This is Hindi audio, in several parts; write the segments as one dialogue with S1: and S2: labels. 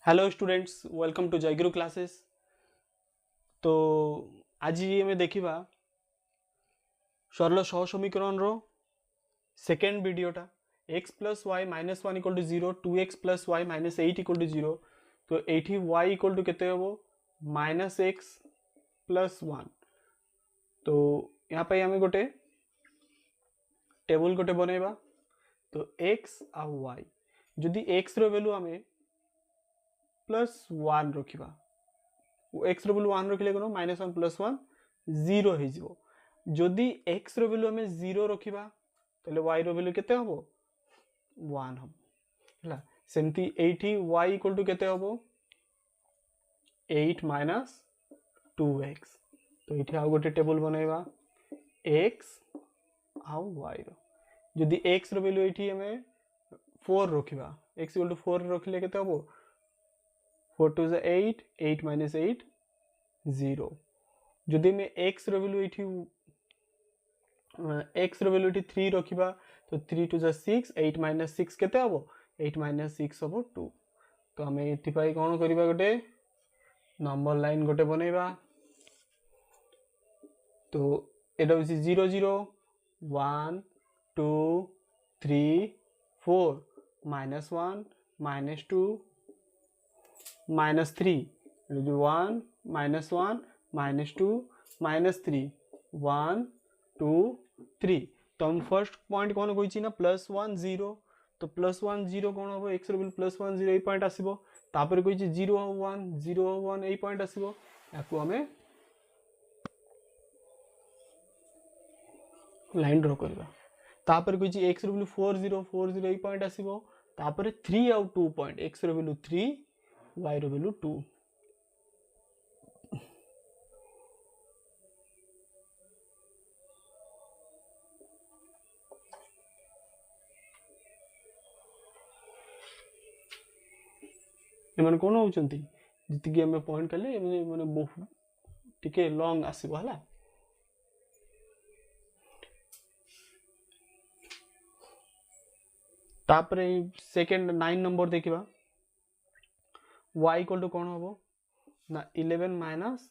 S1: Hello students, welcome to Jaiguru classes. तो आज आम देखा सरल सह समीकरण रो सेकेंड वीडियोटा x plus y minus one equal to zero, two x plus y minus eight equal to zero. तो ये वाई इक्वल टू केते हम माइनस एक्स प्लस वन। तो यहाँ पे आम गोटे टेबल गोटे बनइबा। तो एक्स आ वाई जदि एक्स रो वैल्यू आम प्लस वन रखा, एक्स रो वैल्यू वन रखिले कौन minus one plus one zero हो। जदि एक्स रो वैल्यू आम जीरो रखा तो वाई रो वैल्यू केते हम वन हम है। सेमती एटी वाई इक्वल टू केते हम एट माइनस टू एक्स। तो ये आउ गोटे टेबल बनइबा एक्स आउ वाई रो। जदि एक्स रो वैल्यू ये आम फोर रखा, एक्स इक्वल टू फोर रखिले केते हम four two eight, eight minus eight zero. जदि में एक्स रो वैल्यू एक्स रो वैल्यू थ्री रखा तो थ्री टू जा सिक्स, एट माइनस सिक्स केते हम एट माइनस सिक्स हम टू। तो आम ये कौन करवा गोटे नंबर लाइन गोटे बनइबा। तो एटा हूँ zero zero one two three four minus one minus to minus three one minus one minus to minus three one two three. तो हम फर्स्ट पॉइंट कौन कही ना प्लस वन जीरो। तो प्लस वन जीरो कौन हम एक्स रो प्लस वन जीरो ये पॉइंट आसो। तापर कही जीरो वन ये पॉइंट आसो। या आम लाइन ड्र करवा। तापर कही एक्स रो फोर जीरो ये पॉइंट आसो। तापर थ्री आउ टू पॉइंट एक्स रो वैल्यू थ्री, वाई रो वैल्यू टू। एम कौन होती जी आम पॉइंट कले मैंने बहुत टिके लॉन्ग आसो है। तापर सेकेंड 9 नंबर देखा y इक्वल टू कौन हम ना 11 माइनस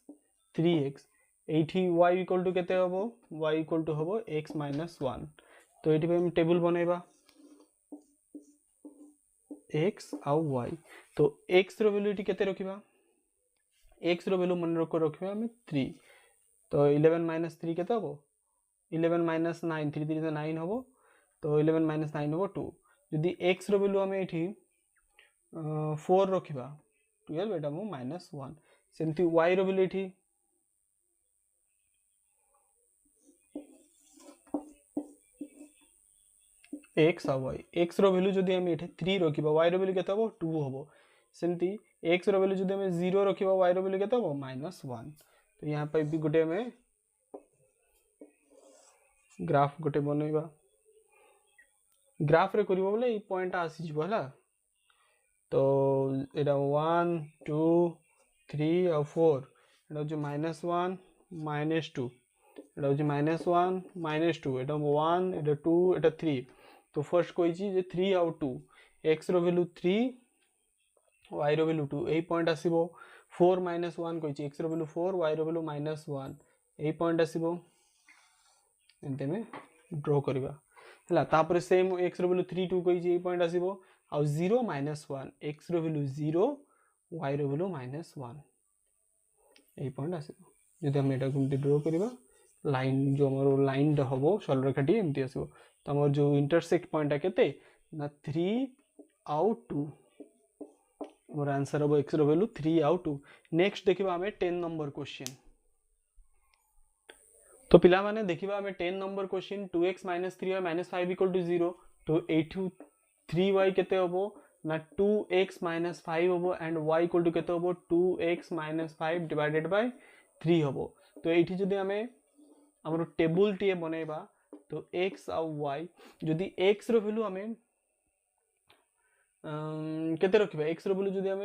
S1: थ्री एक्स। ये y इक्वल टू केते हम y इक्वल टू हम x माइनस वन। तो ये हम टेबल बनइबा x आउ y। तो x रो वैल्यू केते रखिबा, x रो वैल्यू मन रखिबा हम 3। तो 11 माइनस थ्री केते हम 11 minus nine, three three nine हम। तो 11 माइनस नाइन हम टू। जदि x रो वैल्यू आम ये फोर रखा 12 एटा मु माइनस वन। सेमती y रो वैल्यू ये एक्स आ वाई। एक्स रो वैल्यू जदि आम ये थ्री रखा वाई रो वैल्यू केते हम टू हम। सेमती एक्स रो वैल्यू जदि आम जीरो रखा वाई रो वैल्यू केते हम माइनस वन। तो यहाँ पे भी गोटे आम ग्राफ गोटे बनइबा। ग्राफ रे करबो बोले ये पॉइंट आसी जिवो हला। तो एटा वन टू थ्री और फोर एटा जो माइनस वन माइनस टू, एटा जो माइनस वन माइनस टू, एटा वन एटा टू एटा थ्री। तो फर्स्ट कही थ्री आउ टू, एक्स रो वैल्यू थ्री वाई रो वैल्यू टू यही पॉइंट आसो। फोर माइनस वन कही एक्स रो वैल्यू फोर वाई रो वैल्यू माइनस वन यही पॉइंट आसो। एमती आम ड्र करवा है। तापर सेम एक्स रो वैल्यू थ्री टू कही पॉइंट आसो। आउ जीरो माइनस वन एक्स रो वैल्यू जीरो वाई रो वैल्यू माइनस वन यही पॉइंट आसो। जदि आम यहाँ ड्र करवा लाइन जो आम लाइन हम सरलरेखाटी एमती आसो। तो आम जो इंटरसेक्ट पॉइंट केते ना थ्री आउ टू। मोर आंसर हम एक्स रो वैल्यू थ्री आउ टू। नेक्स्ट देखा आम 10 नंबर क्वेश्चन। तो पिला माने देखा आम 10 number question two x minus three y minus five equal to zero. तो एठू थ्री वाई केते हम ना टू एक्स माइनस फाइव हम एंड वाई इक्वल टू केते हम two x minus five divided by three हम। तो ये जदि आम आम टेबुल टे बनइबा तो एक्स आउ वाई जदि एक्स रो वैल्यू आम केते रखिबा, एक्स रो वैल्यू जदि आम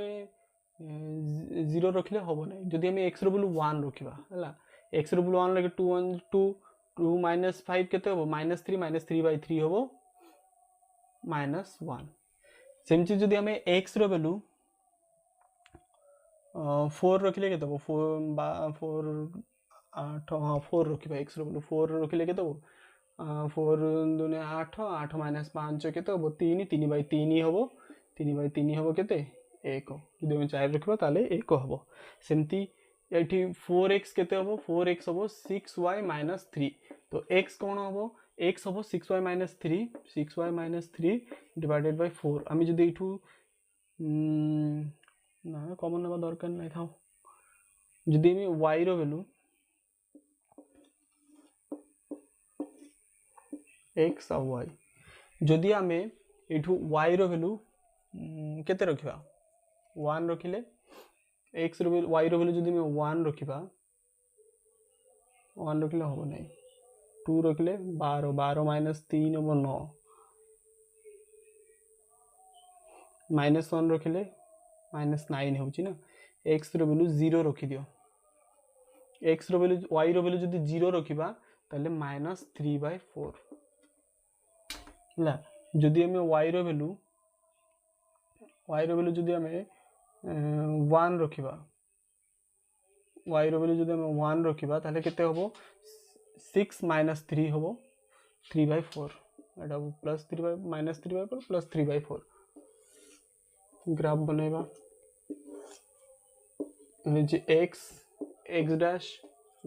S1: जीरो रखिले हम ना। जदि आम एक्स रो वैल्यू वन रखिबा है, एक्स रो वैल्यू वन रखे two one two, two minus five केते हम माइनस थ्री बाय थ्री हम माइनस वन। सेमती जदि आम एक्स रो वैल्यू फोर रखिले केते हबो फोर 8 हाँ फोर रखिबा x रो फोर रखिले केते हबो फोर दुने 8 8 माइनस 5 केते हबो 3 3 बाय 3 हबो 3 बाय 3 हबो केते 1 जदि हम 4 रखिबा ताले 1 हबो सेमती एठी 4x केते हबो 4x हबो 6y माइनस 3 तो x कोन हबो x हबो 6y minus 3 6y minus 3 divided by 4 आमी जदि एठू ना कॉमन नबा दरकार नै थाओ जदि आमी y रो वैल्यू x और y जदि आमे एठू y रो वैल्यू केते रखिबा 1 रखिले x रो वैल्यू y रो वैल्यू जदि आमे 1 रखिबा 1 रखिले होबो नै 2 रखिले 12 12 माइनस 3 होबो 9 माइनस 1 रखिले माइनस 9 होउची ना x रो वैल्यू 0 रखि दियो x रो वैल्यू y रो वैल्यू जदि 0 रखिबा ताले माइनस 3/4 ला जदि हमें y रो वैल्यू जदि हमें 1 रखिबा y रो वैल्यू जदि हमें 1 रखिबा ताले केते होबो 6 माइनस 3 होबो 3/4 एटा प्लस 3 माइनस 3/4 प्लस 3/4 ग्राफ बनेबा जे x x dash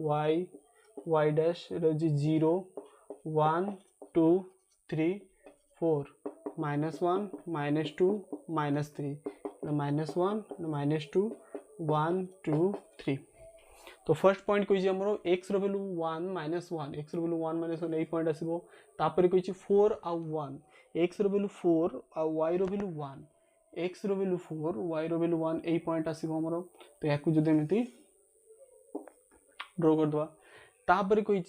S1: y dash रजी 0 1 2 3 4 minus 1 minus 2 minus 3 minus 1 minus 2 1 2 3 तो फर्स्ट पॉइंट कोइ हमरो x रो वैल्यू 1 माइनस 1 x रो वैल्यू 1 माइनस 1 ए पॉइंट आसीबो तापर कोइ 4 आ 1 x रो वैल्यू 4 आ y रो वैल्यू 1 x रो वैल्यू 4 y रो वैल्यू 1 ए पॉइंट आसीबो हमरो तो याकू जदि एमिति ड्रॉ कर दवा तापर कोइ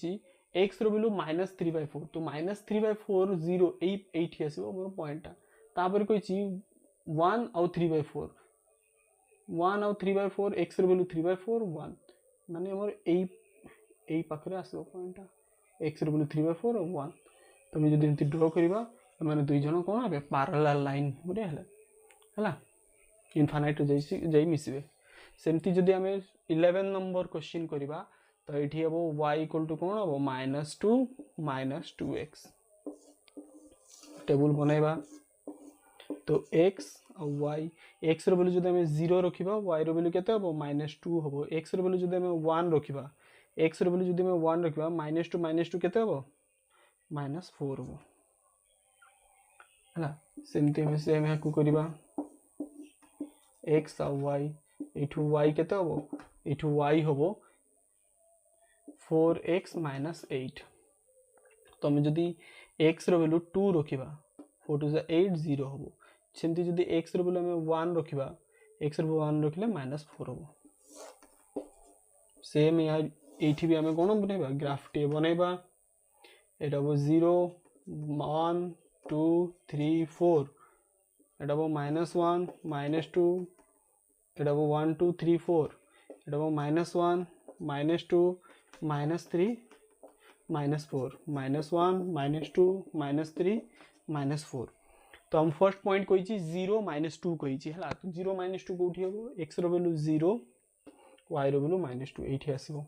S1: x रो वैल्यू माइनस 3/4 तो माइनस 3/4 0 8 आसीबो हमरो पॉइंट तापर कोइ 1 और 3/4 1 और 3/4 x रो वैल्यू 3/4 1 माने हमर ए पाखरे आसीबो पॉइंट x रो वैल्यू 3/4 और 1 तो हम जदि एमिति ड्रॉ करिबा माने दुई जन कोन हेबे पैरेलल लाइन बुझे हला इनफाइनाइट जाई मिसिबे सेमती जदि हमें 11 नंबर क्वेश्चन करिबा तो एठी हेबो y इक्वल टू कोन हेबो -2 टेबल बनेबा तो x और y x रो वैल्यू जदि हमें 0 रखिबा y रो वैल्यू केते हेबो -2 हेबो x रो वैल्यू जदि हमें 1 रखिबा x रो वैल्यू जदि हमें 1 रखिबा -2 केते हेबो -4 हेबो हला सेमती हमें सेम हाकू करिबा x और y एठू y केते होबो एठू y होबो 4x माइनस 8 तो हम जदि x रो वैल्यू 2 रखिबा 4 2 8 0 होबो सेमती जदि x रो वैल्यू हमें 1 रखिबा x रो 1 रखिले -4 होबो सेम यार एठी भी हमें कोन बनेबा ग्राफ टे बनेबा एटा हो 0 1 2 3 4 एटा हो -1 -2 एटा हो 1 2 3 4 एटा हो -1 -2 -3 -4 -1 -2 -3 -4 तो हम फर्स्ट पॉइंट कोइ 0 -2 कोइ हला तो 0 -2 कोठी हो x रो वैल्यू 0 y रो वैल्यू -2 एठी आसीबो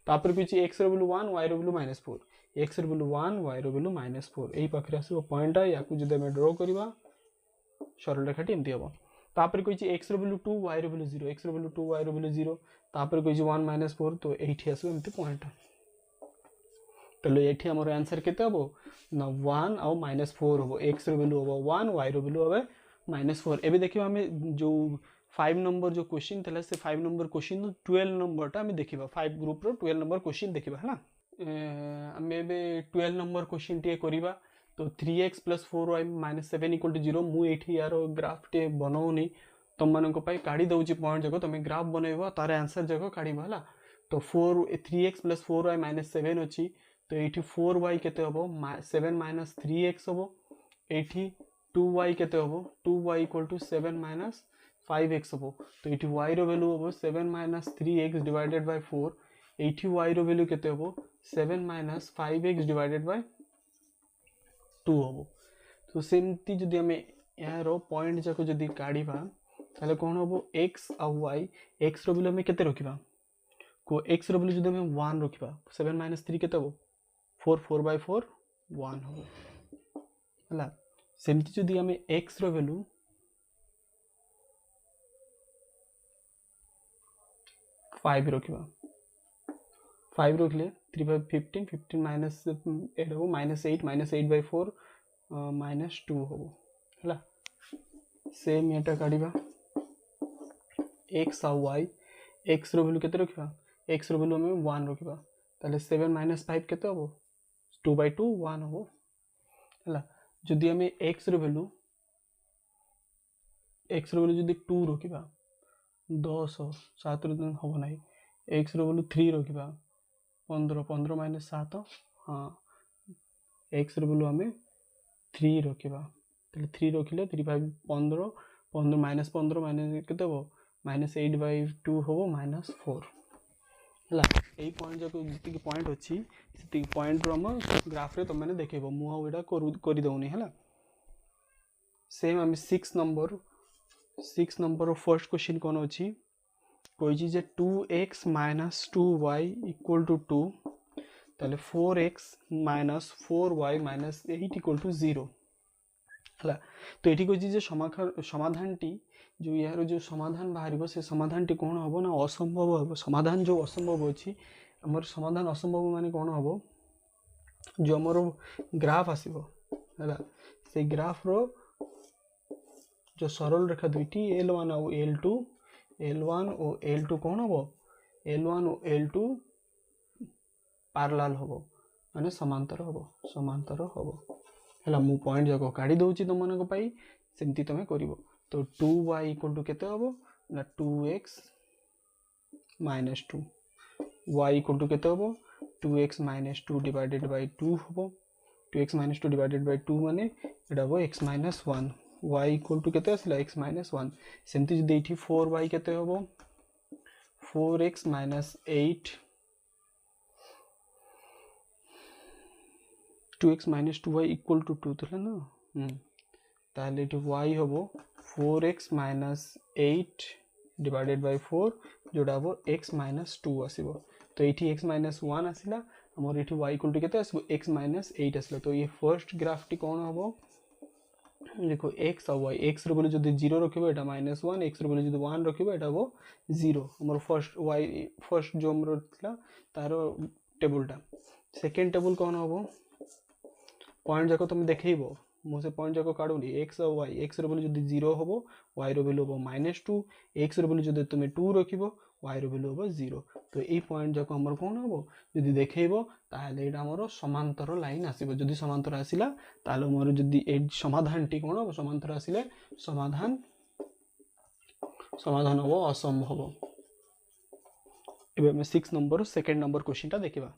S1: तापर कोइ x रो वैल्यू 1 y रो वैल्यू -4 x रो वैल्यू 1 y रो वैल्यू -4 एही पाखरे आसीबो पॉइंट याकू जदि हम ड्रॉ करिबा सरल रेखाटी एमती हबो तापर कोइ x रो वैल्यू 2 y रो वैल्यू 0 x रो वैल्यू 2 y रो वैल्यू 0 तापर कोइ 1 -4 तो एठी आसीबो एमती पॉइंट तो एठी हमर आंसर केते हबो ना 1 और -4 हबो x रो वैल्यू हबो 1 y रो वैल्यू हबे -4 एबे देखिबा हमें जो 5 नंबर जो क्वेश्चन थला से 5 नंबर क्वेश्चन 12 नंबर टा हमें देखिबा 5 ग्रुप रो 12 नंबर क्वेश्चन देखिबा हला हमें एबे 12 नंबर क्वेश्चन टे करिबा तो 3x + 4y - 7 = 0 मु एठी यारो ग्राफ टे बनौनी तुम मानन को पाई काढी दउची पॉइंट जको तुम ग्राफ बनेबो तारे आंसर जको काढीबा हला तो 3x + 4y - 7 अछि तो एठी 4y केते हबो 7 - 3x हबो एठी 2y केते हबो 2y = 7 - 5x हबो तो एठी y रो वैल्यू हबो 7 - 3x डिवाइडेड बाय 4 एठी y रो वैल्यू केते हबो 7 - 5x डिवाइडेड बाय 2 हबो तो सेमती जदि हमें यारो पॉइंट जाको जदि काढीबा ताले कौन हम एक्स आ वाई एक्स रो वैल्यू आम केते रखिबा को एक्स रो वैल्यू जदि हम 1 रखिबा 7 - 3 केते हो 4 4 by 4 1 हो हला सेमती जदि आम एक्स रो वैल्यू 5 रखिबा 5 रखले 3 5 15 15 माइनस 8 हो -8 by 4 -2 हो हला सेम एटा काढिबा x आ y x रो वैल्यू केते रखिबा x रो वैल्यू हम 1 रखिबा ताले 7 - 5 केते हो 2 by 2 1 हो हला जदि हम x रो वैल्यू जदि 2 रखिबा 10 7 रो दिन हो नाही x रो वैल्यू 3 रखिबा 15 15 - 7 हाँ x रो वैल्यू हमें 3 रखिबा ताले 3 रखिले 3 5 15 15 - 15 माइनस केते हो -8 by 2 हो -4 हला एई पॉइंट जो जिति पॉइंट अछि सिति पॉइंट रो हम ग्राफ रे त माने देखैबो मु आ एटा करि दउनी हला सेम हम 6 नंबर फर्स्ट क्वेश्चन कोन अछि कोइ जे 2x - 2y = 2 ताले 4x - 4y - 8 = 0 हला तो एठी कोइ जे समाधानटी जो यार जो समाधान बाहर से समाधानटी कौन हम ना असंभव हम समाधान जो असंभव अच्छी आमर समाधान असंभव माने कौन हम जो आमर ग्राफ आसीबो हला से ग्राफ रो जो सरल रेखा दुईटी L1 और L2 कौन हम L1 और L2 पैरेलल हम माने समांतर हम हला मु पॉइंट जाको काढी दउची तुम मानको पाई सेमती तमे करिवो तो 2y = केते हबो ना 2x - 2 y = केते हबो 2x - 2 डिवाइडेड बाय 2 हबो 2x - 2 डिवाइडेड बाय 2 माने एटा हबो x - 1 y = केते आसला x - 1 सेमती जदि एठी 4y केते हबो 4x - 8 2x - 2y = 2 तले ना ताले एठी y हबो 4x - 8 डिवाइडेड बाय 4 जोड़ा हबो x - 2 आसीबो तो एठी x - 1 आसिला हमर एठी y = केते आसीबो x - 8 आसिला तो ये फर्स्ट ग्राफ टी कोन हबो देखो x और y x रो वैल्यू जदि 0 रखिबो एटा -1 x रो वैल्यू जदि 1 रखिबो एटा हबो 0 हमर फर्स्ट जो हमर थला तारो टेबलटा सेकंड टेबल कोन हबो पॉइंट जाको तुम देखैबो मो से पॉइंट जाको काढुनी x और y x रो वैल्यू जदि 0 हबो y रो वैल्यू हबो -2 x रो वैल्यू जदि तुम 2 रखिबो y रो वैल्यू हबो 0 तो ए पॉइंट जाको हमर कोन हबो जदि देखैबो ताले एटा हमर समांतर लाइन आसीबो जदि समांतर आसिला ताले हमर जदि ए समाधान टी कोन हबो समांतर आसिले समाधान हबो असंभव एबे हम 6 नंबर सेकंड नंबर क्वेश्चन ता देखिबा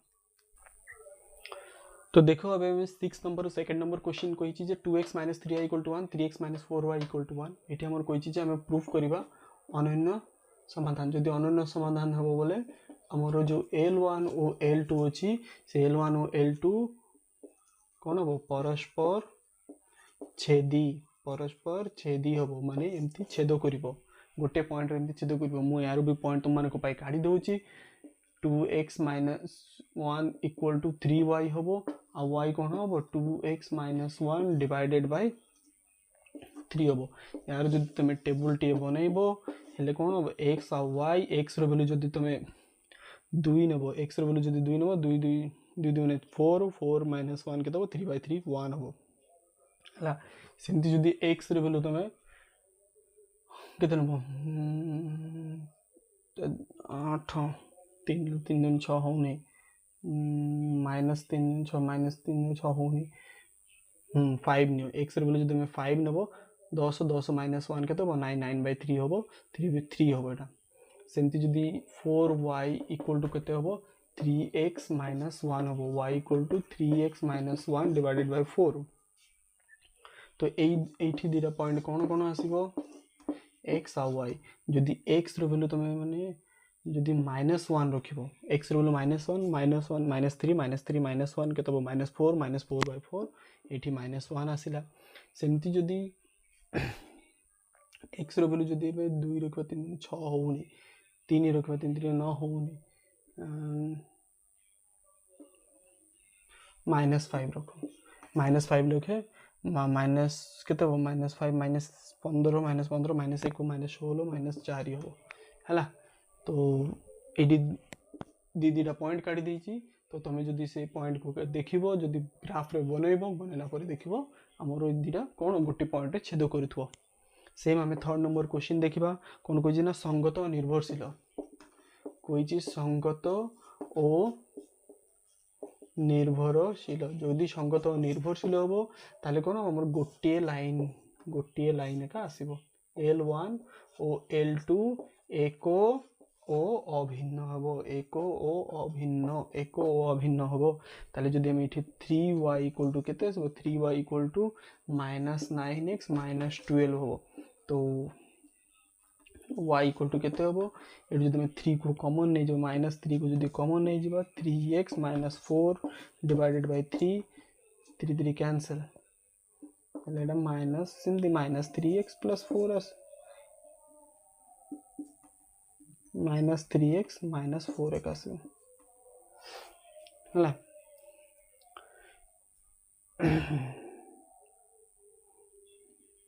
S1: तो देखो अब हमें 6 नंबर सेकंड नंबर क्वेश्चन कोई चीज 2x - 3y = 1 3x - 4y = 1 एठी हमर कोई चीज हमें प्रूफ करिबा अनन्य समाधान जदि अनन्य समाधान हबो बोले हमर जो L1 और L2 अछि से L1 और L2 कोन हबो परस्पर छेदी हबो माने एमती छेद करिवो गोटे पॉइंट रे एमती छेद करिवो मु यार भी पॉइंट तुम मानको पाई काढी दउची 2x - 1 = 3y हबो आ y कोन हबो 2x - 1 डिवाइडेड बाय 3 हबो यार जदि तमे टेबल टी बनैबो हेले कोन हबो x आ y x रो वैल्यू जदि तमे 2 नेबो x रो वैल्यू जदि 2 नेबो 2 2 4 4 - 1 केते हबो 3 by 3 1 हबो हला सेमती जदि x रो वैल्यू तमे केते नेबो 8 3 3 6 होने -3 6 -3 6 होने 5 नियो x रो वैल्यू जदि मैं 5 नेबो 10 10 - 1 केते हबो 9 9 by 3 हबो 3 हबो एटा सेमती जदि 4y = केते हबो 3x - 1 हबो y = 3x - 1 डिवाइडेड बाय 4 तो एठी दिरा पॉइंट कोन कोन आसीबो x आ y जदि x रो वैल्यू तमे माने जदि -1 रखिबो x रो वैल्यू -1 -3 -1 केते हबो -4 -4 by 4 एठी -1 आसिला सेमती जदि एक्स रो वैल्यू जदि 2 रखिबा 3 3 6 होउनी 3 रखिबा 3 3 9 होउनी -5 रख -5 लिखे माइनस केते हो -5 -15 -15 -1 -16 -4 हो हैला। तो एडी दीटा पॉइंट काटी देछि तो तुम जदि से पॉइंट को देखिबो जदि ग्राफ रे बनैबो बनैला पर देखिबो हमरो दीटा कोन गोटे पॉइंट रे छेद करथुओ। सेम हमें थर्ड नंबर क्वेश्चन देखिबा कोन कोइ ना संगत और निर्भरशील कोइछि संगत ओ निर्भरशील जदि संगत और निर्भरशील होबो ताले कोन हमर गोटे लाइन का आसीबो L1 ओ L2 एको ओ अभिन्न हबो एको ओ अभिन्न हबो ताले जदि हम एठी 3y इक्वल टू केते आसीबो 3y इक्वल टू -9x -12 हबो तो y इक्वल टू केते हबो एठी जदि हम 3 को कॉमन नै जो -3 को जदि कॉमन नै जिबा 3x -4 डिवाइडेड बाय 3 3 3 कैंसिल लेडा माइनस सिंपली -3x + 4 -3x -4 आसे हला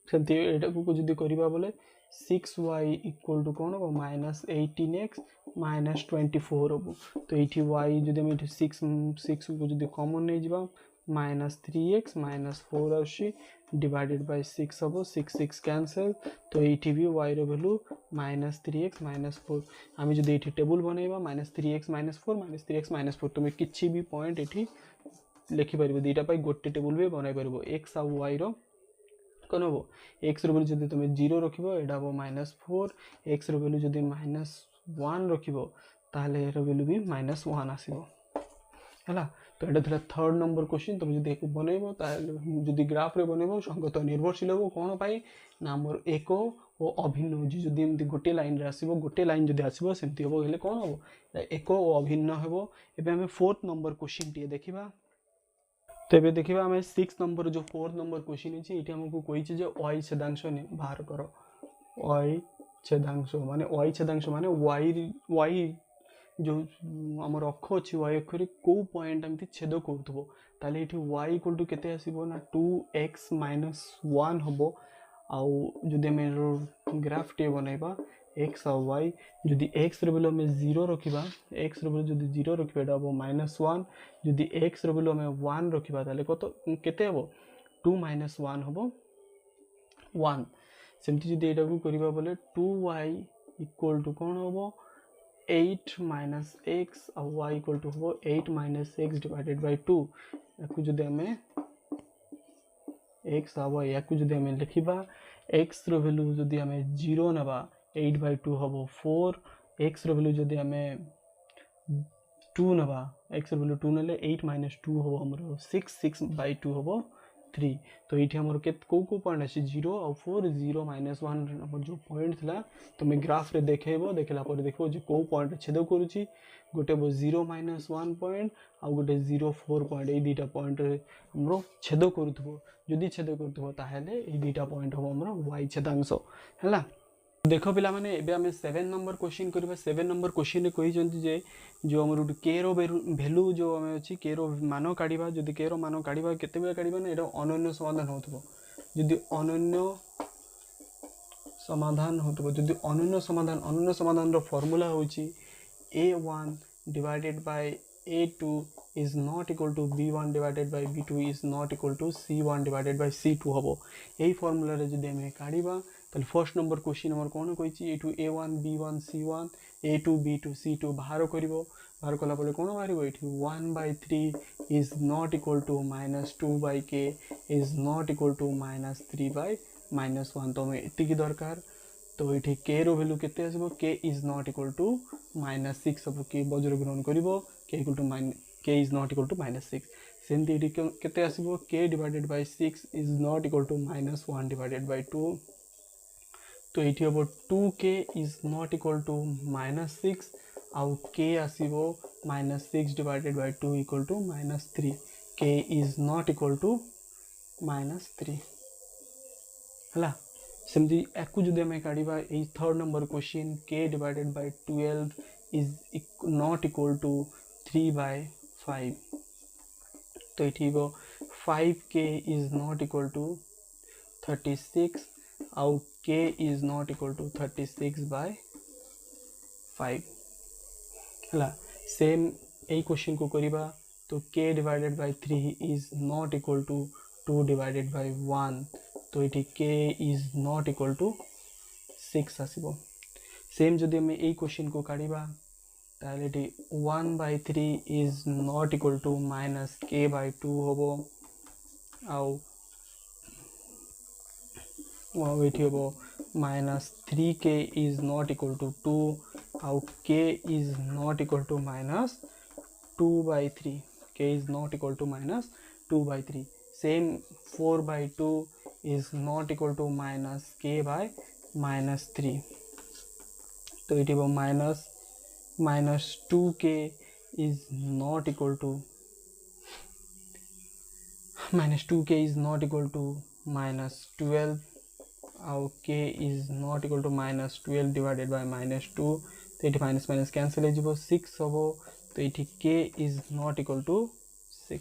S1: सेमती एटा को जदि करिबा बोले 6y इक्वल टू कोन हो -18x -24 हो तो एठी y जदि हम एठी 6 को जदि कॉमन नै जिबा -3x -4 आसी डिवाइडेड बाय 6 हो 6 6 कैंसिल तो एठी भी y रो वैल्यू -3x -4 हम जदि एठी टेबल बनैबा -3x -4 -3x -4 तुम किछि भी पॉइंट एठी लिखि परबो दीटा पाई गोटे टेबल भी बनाई परबो x आ y रो कोन हो x रो वैल्यू जदि तुम 0 रखिबो एडा हो -4 x रो वैल्यू जदि -1 रखिबो ताले रो वैल्यू भी -1 आसीबो हला। तो एटा थला थर्ड नंबर क्वेश्चन तुम जदि एको बनैबो ताले जदि ग्राफ रे बनैबो संगत निर्भरशील हो कोन पाई ना हमर एको ओ अभिन्न हो जदि एमति गोटे लाइन रे आसीबो गोटे लाइन जदि आसीबो सेमति होबो हेले कोन होबो एको ओ अभिन्न हेबो। एबे हम फोर्थ नंबर क्वेश्चन टी देखिबा तो एबे देखिबा हम 6 नंबर जो फोर्थ नंबर क्वेश्चन अछि एटी हमकु कहिछि जे y छेदांश ने बाहर करो y छेदांश माने y जो हमर अक्ष अछि y अक्ष रे को पॉइंट एमति छेद करथबो ताले एठी y इक्वल टू केते आसीबो ना 2x - 1 हबो आउ जदि हम ग्राफ टे बनैबा x और y जदि x रे वैल्यू में 0 रखिबा x रे वैल्यू जदि 0 रखिबा एटा हबो -1 जदि x रे वैल्यू में 1 रखिबा ताले केते हबो 2 - 1 हबो 1 सेमति जदि एटा को करिबा बोले 2y इक्वल टू कोन हबो 8 - x और y इक्वल टू हो 8 - x डिवाइडेड बाय 2 याकु जदि हमें x और y याकु जदि हमें लिखिबा x रो वैल्यू जदि हमें 0 नबा 8/2 हबो 4 x रो वैल्यू जदि हमें 2 नबा x रो वैल्यू 2 नले 8 - 2 हबो हमरो 6 6/2 हबो 3 तो एठी हमर के को पॉइंट अछि 0 और 4 0 - 1 हमर जो पॉइंट थला तो मैं ग्राफ रे देखेबो देखला पर देखबो जे को पॉइंट छेद करूची गोटे बो 0 - 1 पॉइंट आ गोटे 0 4 पॉइंट ए दीटा पॉइंट रे हमरो छेद करूथबो जदि छेद करूथबो ताहेले ए दीटा पॉइंट हो हमरो y छेदांश हला। देखो पिला माने एबे हमें 7 नंबर क्वेश्चन करबा 7 नंबर क्वेश्चन रे कहि जंती जे जो हमर के रो वैल्यू जो हमें अछि के रो मान काढिबा जदि के रो मान काढिबा केते बे काढिबा ना एटा अनन्य समाधान होतबो जदि अनन्य समाधान रो फार्मूला होची a1 divided by a2 is not equal to b1 divided by b2 is not equal to c1 divided by c2 हबो एही फार्मूला रे जदि हमें काढिबा ताले फर्स्ट नंबर क्वेश्चन हमर कोन कहिछि a2 a1 b1 c1 a2 b2 c2 बाहर करिवो बाहर कला पले कोन मारिवो एठी 1/3 is not equal to -2/k is not equal to -3/-1 तो हमें इति की दरकार तो ये के रो वैल्यू केते आसीबो k is not equal to -6 अब k बजर ग्रहण करिवो k equal to k is not equal to -6 सेमती एटी केते आसीबो k divided bye 6 is not equal to -1 divided by 2 तो एटी हबो 2k is not equal to -6 आउ k आसीबो -6 divided by 2 equal to -3 k is not equal to -3 हला सेमती याकू जदि आम काढ़ा ये third number question k divided by 12 is not equal to 3/5 तो ये 5k is not equal to 36 आउ k is not equal to 36/5 है सेम यही क्वेश्चन को करिबा तो k divided by 3 is not equal to 2 divided by 1 तो ये k is not equal to 6 आसीबो सेम जदि आम यही क्वेश्चन को काढ़ा ताले 1/3 is not equal to minus k/2 होबो आउ ये हम minus 3k is not equal to 2 आउ k is not equal to minus 2/3 k is not equal to minus 2/3 same 4/2 is not equal to minus k/-3 तो ये हम minus 2k is not equal to minus 12 आउ k is not equal to minus 12 divided by minus 2 तो ये माइनस माइनस कैंसल हो 6 हम तो ये k is not equal to 6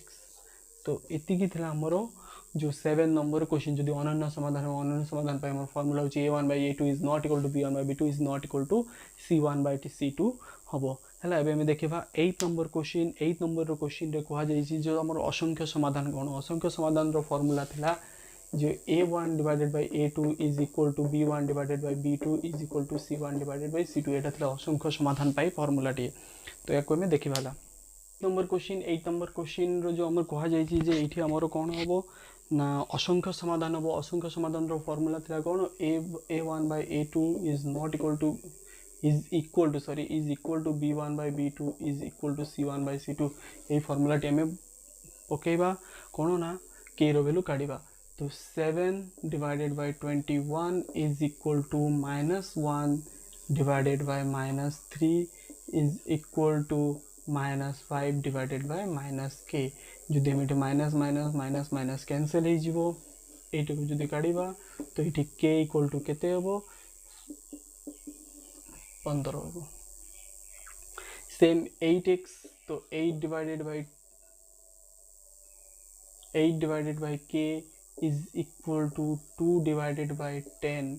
S1: तो एतिकी थिला हमरो जो 7 नंबर क्वेश्चन जदि अनन्य समाधान पे हमर फार्मूला होची a1/a2 is not equal to b1/b2 is not equal to c1/c2 हबो हला एबे हम देखिबा 8 नंबर क्वेश्चन रे कहा जाईची जो हमर असंख्य समाधान कोन असंख्य समाधान रो फार्मूला थिला जो a1 divided by a2 is equal to b1 divided by b2 is equal to c1 divided by c2 एटा थिला असंख्य समाधान पाई फार्मूला टी तो याको हम देखिबाला नंबर क्वेश्चन 8 नंबर क्वेश्चन रो जो हमर कहा जाईची जे एठी हमर कोन हबो ना असंख्य समाधान हबो असंख्य समाधान रो फार्मूला थिला कोन a1/a2 is not equal to is equal to b1/b2 is equal to c1/c2 ए फार्मूला टी हमें पकेबा कोन ना k रो वैल्यू काढिबा तो 7 divided by 21 is equal to -1 divided by -3 is equal to -5 divided by -k जदि हम minus minus minus minus cancel हो जीवो एटा को जदि काढिबा तो ये k इक्वल टू केते होबो 15 होबो सेम 8x तो 8 divided by k is equal to 2 divided by 10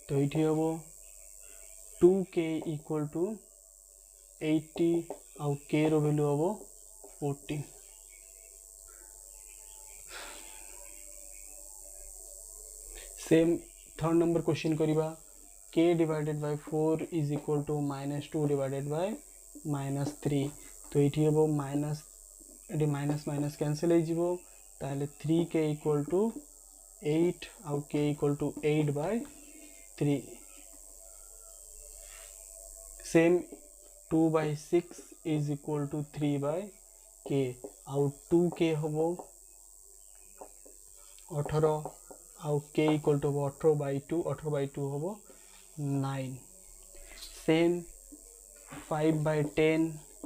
S1: तो ये हम 2k इक्वल टू 80 आउ k रो वैल्यू हम 40 सेम थर्ड नंबर क्वेश्चन करिबा k divided by 4 is equal to -2 divided by -3 तो ये हम माइनस माइनस कैंसल हो जीवो ताले 3k इक्वल टू 8 आउ k equal to 8/3 same 2/6 is equal to 3/k आउ 2k हबो 18 आउ k इक्वल टू 18/2 हबो 9 same 5/10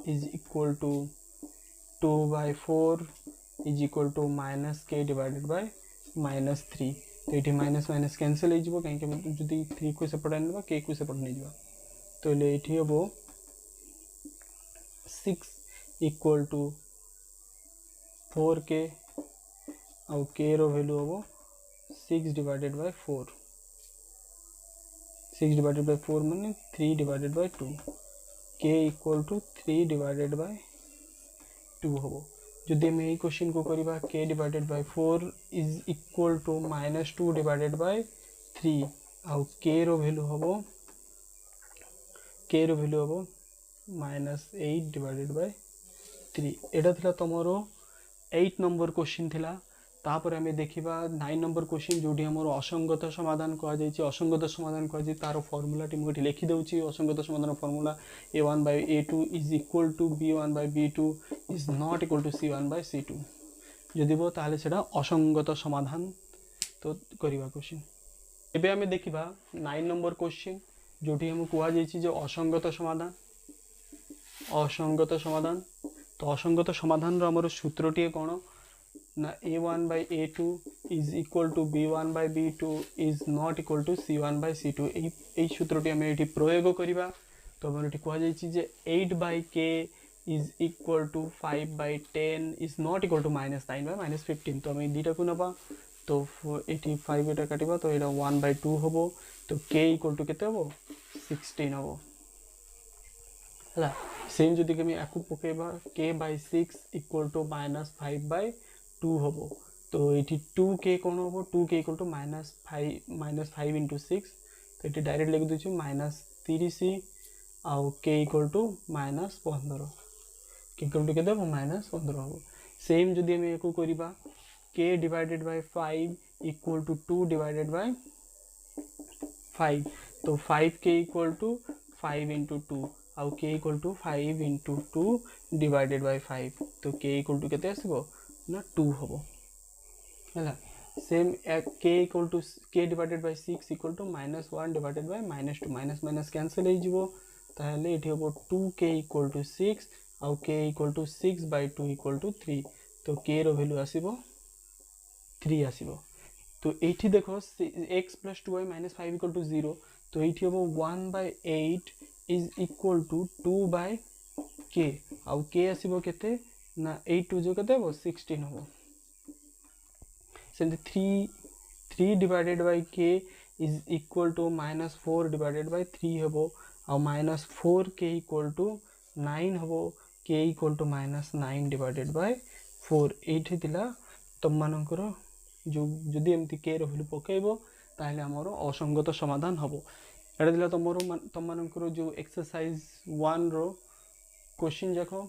S1: is equal to 2/4 is equal to -k divided by -3 तो ये माइनस माइनस कैंसल हो जीवो कहीं जदि 3 को सेपट आनबा k को सेपट नहीं जीवा तो ये हम 6 इक्वल टू 4k आउ k रो वैल्यू हम 6 डिवाइडेड बाय 4 6 डिवाइडेड बाय 4 माने 3 divided by 2 k equal to 3 divided by 2 हम जदि हम यही क्वेश्चन को करिबा k divided by 4 is equal to -2 divided by 3 आउ k रो वैल्यू हम -8 डिवाइडेड बाय 3 एटा थिला तमरो 8 नंबर क्वेश्चन थिला तापर हमें देखिबा 9 नंबर क्वेश्चन जोडी हमर असंगत समाधान कहा जायछि असंगत समाधान कहा जाय तारो फार्मूला टी मोठी लिखि दउछि असंगत समाधान formula a1/a2 is equal to b1/b2 is not equal to c1/c2 जदि बो ताले सेडा असंगत समाधान तो करिबा क्वेश्चन एबे हमें देखिबा 9 नंबर क्वेश्चन जोटी हम कहा जायछि जो असंगत समाधान तो असंगत समाधान रो हमर सूत्रटी कोन ना a1 by a2 is equal to b1 by b2 is not equal to c1 by c2 এই সূত্রটি আমি এটি প্রয়োগ করিবা তো আমার এটি কোয়া যাইছি যে 8 by k is equal to 5 by 10 is not equal to minus 9 by minus 15 তো আমি দুইটা কো নেবা তো এটি 5 এটা কাটিবা তো এটা 1 by 2 হবো তো k equal to কেতে হবো 16 হবো হলা सेम যদি আমি একু পকাইবা k by 6 equal to minus 5 by 2 হবো তো এটি 2k কোন হবো 2k equal to minus 5 into 6 তো এটি ডাইরেক্ট লিখে দিচ্ছি minus 30c ଆଉ k equal to minus 15 k equal to কেতে হবো minus 15 হবো सेम যদি আমি একু করিবা k divided by 5 equal to 2 divided by 5 तो 5k equal to 5 into 2 आउ k equal to 5 into 2 divided by 5 तो k equal to केते आसीबो ना 2 हबो हैला same k equal to k divided by 6 equal to minus 1 divided by minus 2 minus minus cancel हो जिवो ताहले एठी हबो 2k equal to 6 आउ k equal to 6 by 2 equal to 3 तो k रो वैल्यू आसीबो 3 आसीबो तो एठी देखो x plus 2y minus 5 equal to 0 तो एठी हबो 1 by 8 is equal to 2 by k आउ k आसीबो केते ना 8 2 जो केते हबो 16 हबो सेंते 3 divided by k is equal to minus 4 divided by 3 हबो आउ minus 4k equal to 9 हबो k equal to minus 9 divided by 4 एठी दिला तम मानकर जो जदि एमती k रो वैल्यू पकाइबो ताहले हमरो असंगत समाधान हबो एटा दिला तम मानकर जो एक्सरसाइज 1 रो क्वेश्चन जाको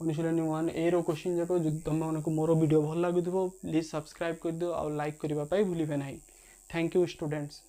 S1: अनुशीलनी 1 ए रो क्वेश्चन जाको जो तम मानको मोर वीडियो भल लागुथबो प्लीज सब्सक्राइब कर दियो और लाइक करबा पाई भूलिबे नाही थैंक यू स्टूडेंट्स।